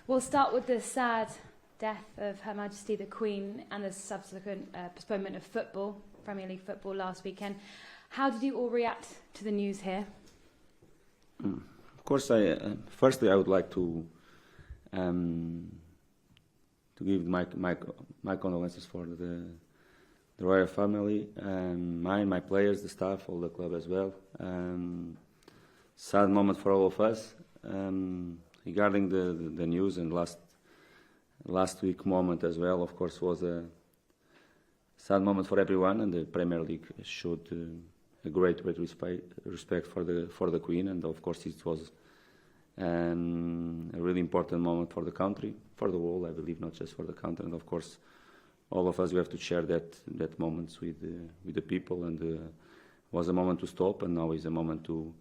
We'll start with the sad death of Her Majesty the Queen and the subsequent postponement of football, Premier League football last weekend. How did you all react to the news here? Of course, firstly I would like to give my condolences for the royal family, my players, the staff, all the club as well. Sad moment for all of us. Regarding the news and last week moment as well, of course, was a sad moment for everyone, and the Premier League showed a great respect for the Queen, and of course it was a really important moment for the country, for the world, I believe, not just for the country. And of course, all of us, we have to share that moments with the people, and it was a moment to stop, and now is a moment to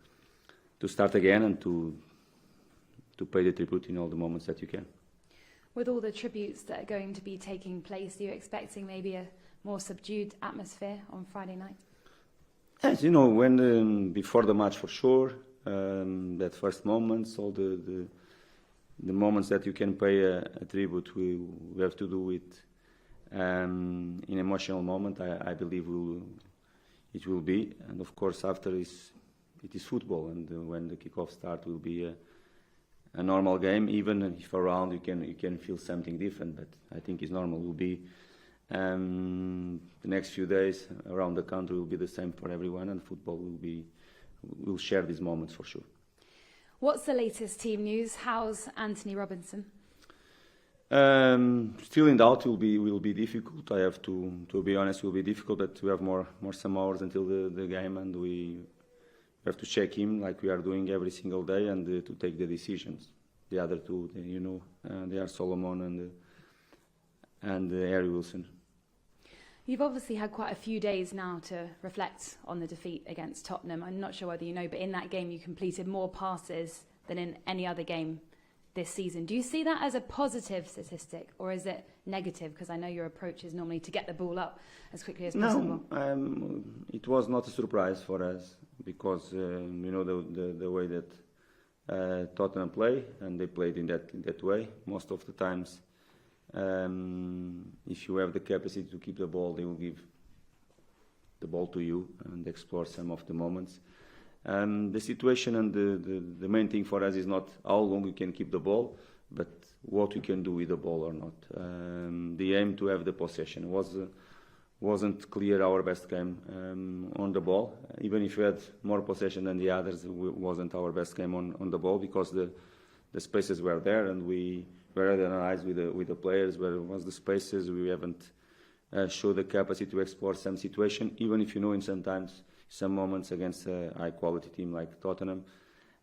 start again and to pay the tribute in all the moments that you can. With all the tributes that are going to be taking place, are you expecting maybe a more subdued atmosphere on Friday night? Yes, you know, when before the match for sure, that first moments, all the moments that you can pay a tribute, we have to do it in emotional moment. I believe it will be, and of course after it is football, and when the kickoff start will be a normal game. Even if around you can feel something different, but I think it's normal. Will be the next few days around the country will be the same for everyone, and football will share these moments for sure. What's the latest team news? How's Anthony Robinson? Still in doubt. Will be difficult. I have to be honest. Will be difficult, but we have some hours until the game, and we have to check him like we are doing every single day, and to take the decisions. The other two, they are Solomon and Harry Wilson. You've obviously had quite a few days now to reflect on the defeat against Tottenham. I'm not sure whether you know, but in that game you completed more passes than in any other game this season. Do you see that as a positive statistic, or is it negative? Because I know your approach is normally to get the ball up as quickly as possible. No, it was not a surprise for us, because the way that Tottenham play, and they played in that way most of the times. If you have the capacity to keep the ball, they will give the ball to you and explore some of the moments. The situation and the main thing for us is not how long we can keep the ball, but what we can do with the ball or not. The aim to have the possession wasn't clear our best game on the ball. Even if we had more possession than the others, it wasn't our best game on the ball, because the spaces were there, and we were analyzed with the players where was the spaces. We haven't showed the capacity to explore some situation, even if in some moments against a high quality team like Tottenham,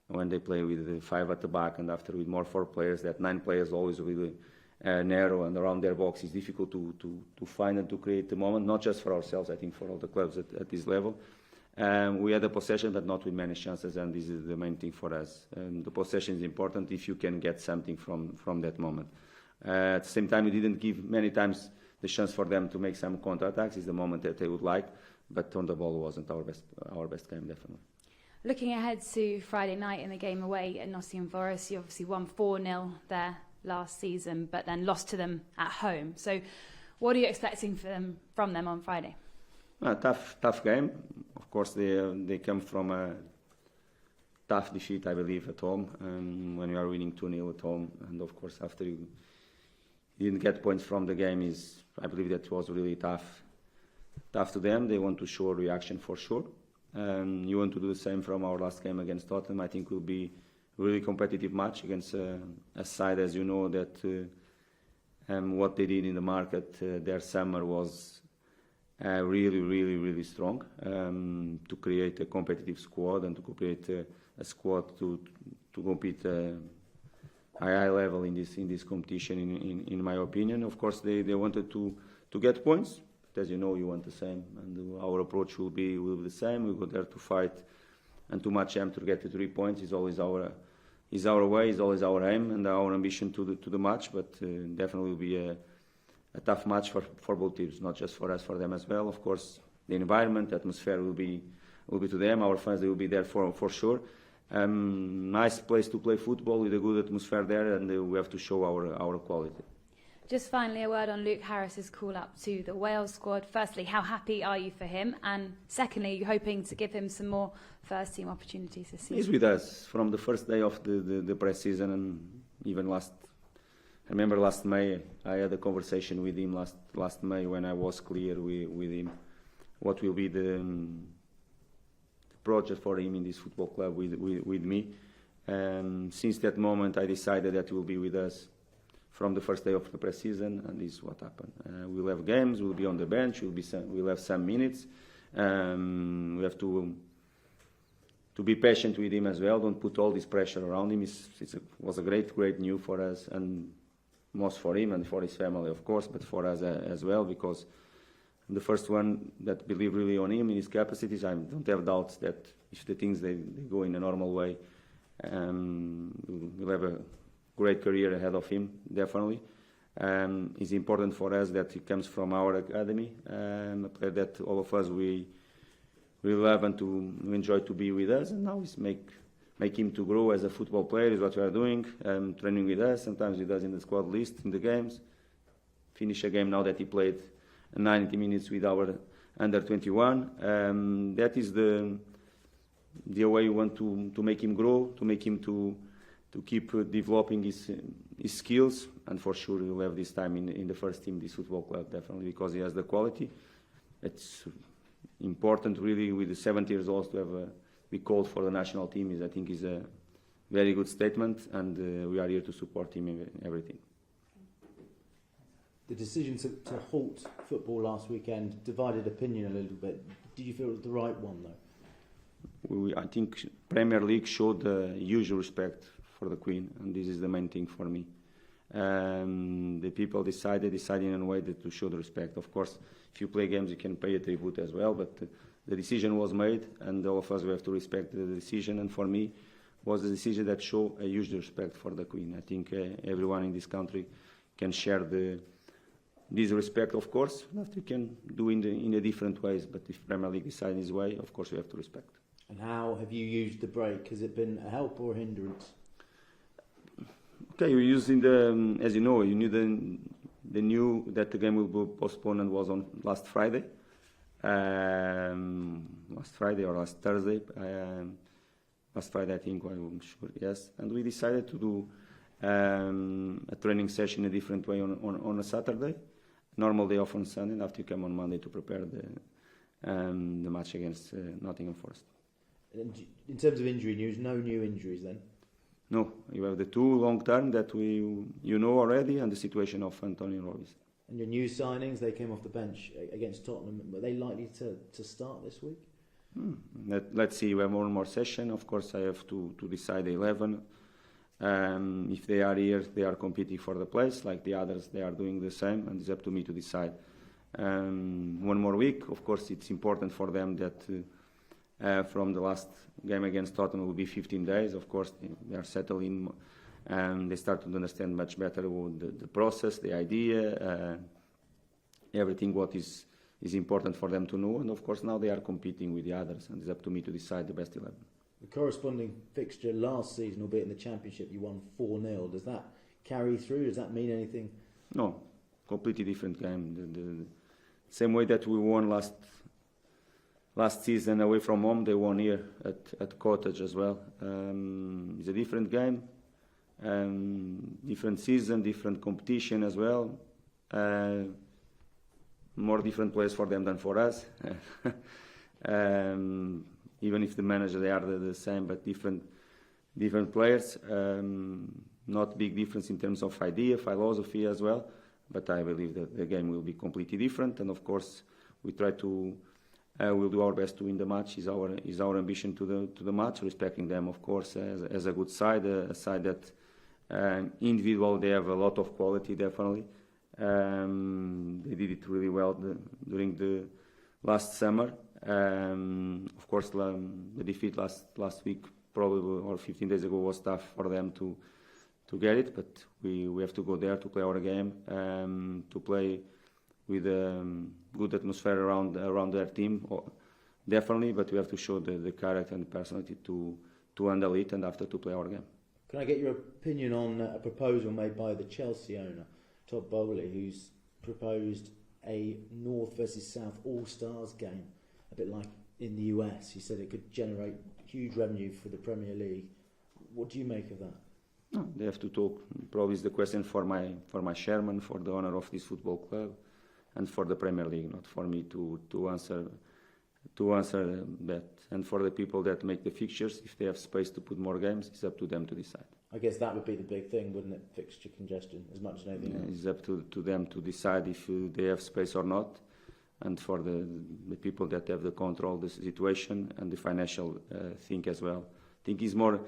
when they play with 5 at the back, and after with more 4 players, that 9 players always really narrow and around their box, is difficult to find and to create the moment, not just for ourselves, I think for all the clubs at this level. We had a possession, but not with many chances, and this is the main thing for us. The possession is important if you can get something from that moment. At the same time, we didn't give many times the chance for them to make some counter-attacks. It's the moment that they would like, but on the ball wasn't our best game, definitely. Looking ahead to Friday night in the game away at Nottingham Forest, you obviously won 4-0 there last season, but then lost to them at home. So what are you expecting from them on Friday? A tough game. Of course, they come from a tough defeat, I believe, at home. When you are winning 2-0 at home, and of course after you didn't get points from the game, I believe that was really tough to them. They want to show a reaction for sure. You want to do the same from our last game against Tottenham. I think will be a really competitive match against a side, as you know, that what they did in the market, their summer was really strong, to create a competitive squad and to create a squad to compete high level in this competition. In my opinion, of course, they wanted to get points. But as you know, you want the same, and our approach will be the same. We go there to fight and to match them to get the 3 points. Is always our way, is always our aim and our ambition to the match. But definitely will be a tough match for both teams, not just for us, for them as well. Of course, the environment, the atmosphere will be to them. Our fans, they will be there for sure. nice place to play football with a good atmosphere there, and we have to show our quality. Just finally, a word on Luke Harris's call-up to the Wales squad. Firstly, how happy are you for him? And secondly, are you hoping to give him some more first-team opportunities this season? He's with us from the first day of the pre-season, and even I remember last May, I had a conversation with him last May when I was clear with him what will be the project for him in this football club with me. Since that moment, I decided that he will be with us from the first day of the pre-season, and this is what happened. We'll have games, we'll be on the bench, we'll have some minutes. We have to be patient with him as well. Don't put all this pressure around him. It was a great news for us, and most for him and for his family, of course, but for us as well, because I'm the first one that believe really on him in his capacities. I don't have doubts that if the things they go in a normal way, we'll have a great career ahead of him, definitely. It's important for us that he comes from our academy, a player that all of us we love and to enjoy to be with us, and now it's make him to grow as a football player is what we are doing, training with us, sometimes with us in the squad list, in the games. Finish a game now that he played 90 minutes with our under 21. That is the way you want to make him grow, to make him to keep developing his skills, and for sure he'll have this time in the first team, this football club, definitely, because he has the quality. It's important really with the 70 years old to be called for the national team. I think is a very good statement, and we are here to support him in everything. The decision to halt football last weekend divided opinion a little bit. Did you feel it was the right one though? I think Premier League showed huge respect for the Queen, and this is the main thing for me. The people decided in a way to show the respect. Of course, if you play games, you can pay a tribute as well, but the decision was made, and all of us we have to respect the decision. And for me, was a decision that showed a huge respect for the Queen. I think everyone in this country can share this respect, of course. That we can do in a different ways, but if Premier League decides this way, of course we have to respect. And how have you used the break? Has it been a help or a hindrance? Okay, we're using as you know, you knew the new that the game will be postponed and was on last Friday. Last Friday or last Thursday. Last Friday, I think, I'm sure, yes. And we decided to do a training session a different way on a Saturday, normal day off on Sunday, and after you come on Monday to prepare the match against Nottingham Forest. And in terms of injury news, no new injuries then? No, you have the two long-term that you know already, and the situation of Antonio Robis. And your new signings, they came off the bench against Tottenham. Were they likely to start this week? Let's see, we have one more session. Of course, I have to decide the 11. If they are here, they are competing for the place. Like the others, they are doing the same, and it's up to me to decide. One more week. Of course, it's important for them that from the last game against Tottenham will be 15 days. Of course, they are settling, and they start to understand much better the process, the idea, everything what is important for them to know. And of course, now they are competing with the others, and it's up to me to decide the best 11. The corresponding fixture last season, albeit in the Championship, you won 4-0. Does that carry through? Does that mean anything? No, completely different game. The same way that we won last season away from home, they won here at Cottage as well. It's a different game, different season, different competition as well. More different players for them than for us. Even if the manager, they are the same, but different players. Not big difference in terms of idea, philosophy as well. But I believe that the game will be completely different. And of course, we try to. We'll do our best to win the match. Is our ambition to the match, respecting them, of course, as a good side, a side that individual they have a lot of quality, definitely. They did it really well during the last summer. Of course, the defeat last week, probably or 15 days ago, was tough for them to get it. But we have to go there to play our game, to play with a good atmosphere around their team, definitely. But we have to show the character and personality to handle it and after to play our game. Can I get your opinion on a proposal made by the Chelsea owner, Todd Bowley, who's proposed a North versus South All-Stars game, a bit like in the US? He said it could generate huge revenue for the Premier League. What do you make of that? No, they have to talk. Probably is the question for my chairman, for the owner of this football club, and for the Premier League, not for me to answer that. And for the people that make the fixtures, if they have space to put more games, it's up to them to decide. I guess that would be the big thing, wouldn't it? Fixture congestion, as much as anything else. It's up to them to decide if they have space or not. And for the people that have the control, the situation and the financial thing as well. I think it's more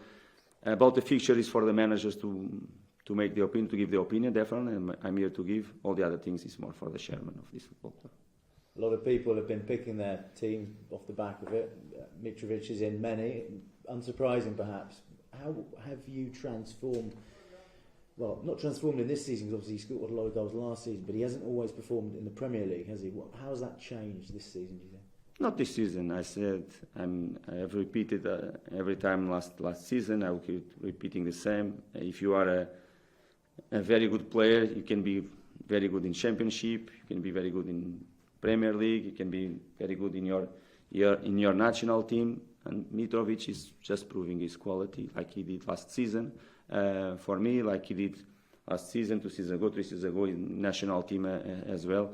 about the fixture is for the managers to make the opinion, to give the opinion, definitely. And I'm here to give. All the other things is more for the chairman of this football club. A lot of people have been picking their team off the back of it. Mitrovic is in many, unsurprising perhaps. How have you transformed? Well, not transformed in this season, because obviously he scored a lot of goals last season, but he hasn't always performed in the Premier League, has he? How has that changed this season, do you think? Not this season. I said I have repeated every time last season. I will keep repeating the same. If you are a very good player, you can be very good in Championship. You can be very good in Premier League. You can be very good in your national team. And Mitrovic is just proving his quality, like he did last season. For me, like he did last season, 2 seasons ago, 3 seasons ago, in national team as well.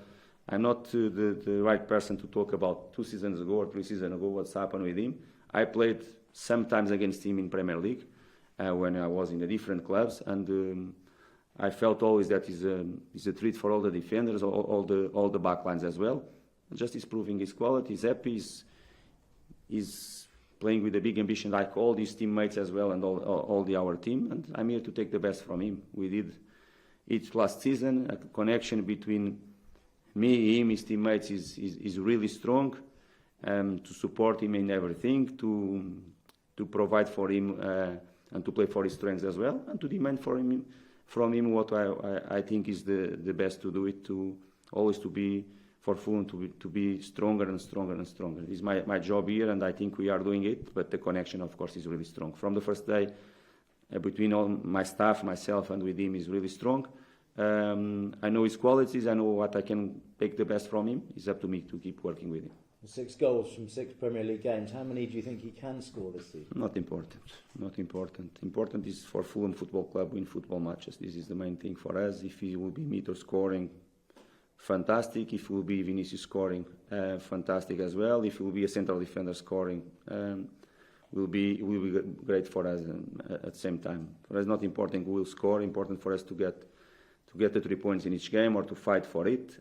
I'm not the right person to talk about 2 seasons ago or 3 seasons ago what's happened with him. I played sometimes against him in Premier League when I was in the different clubs, and I felt always that he's a treat for all the defenders, all the backlines as well. Just he's proving his quality. He's happy. He's playing with a big ambition like all these teammates as well and all our team, and I'm here to take the best from him. We did it last season. A connection between me, him, his teammates is really strong. To support him in everything, to provide for him and to play for his strengths as well, and to demand from him what I think is the best to do it, to always to be for Fulham to be stronger and stronger and stronger. It's my job here, and I think we are doing it, but the connection, of course, is really strong. From the first day, between all my staff, myself, and with him is really strong. I know his qualities, I know what I can take the best from him. It's up to me to keep working with him. 6 goals from 6 Premier League games. How many do you think he can score this season? Not important. Not important. Important is for Fulham Football Club win football matches. This is the main thing for us. If he will be Mito scoring, fantastic. If it will be Vinicius scoring, fantastic as well. If it will be a central defender scoring, will be great for us at the same time. For us, not important who will score. Important for us to get the 3 points in each game or to fight for it.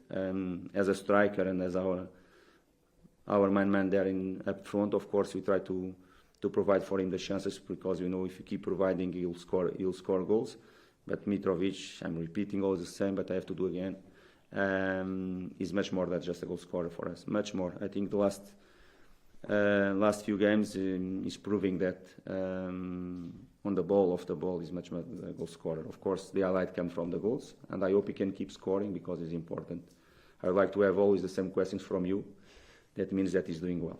As a striker and as our man there up front, of course, we try to provide for him the chances, because we know if you keep providing, he'll score goals. But Mitrovic, I'm repeating always the same, but I have to do again. Is much more than just a goal scorer for us. Much more. I think the last few games is proving that on the ball, off the ball, is much more a goal scorer. Of course, the highlight comes from the goals, and I hope he can keep scoring because it's important. I would like to have always the same questions from you. That means that he's doing well.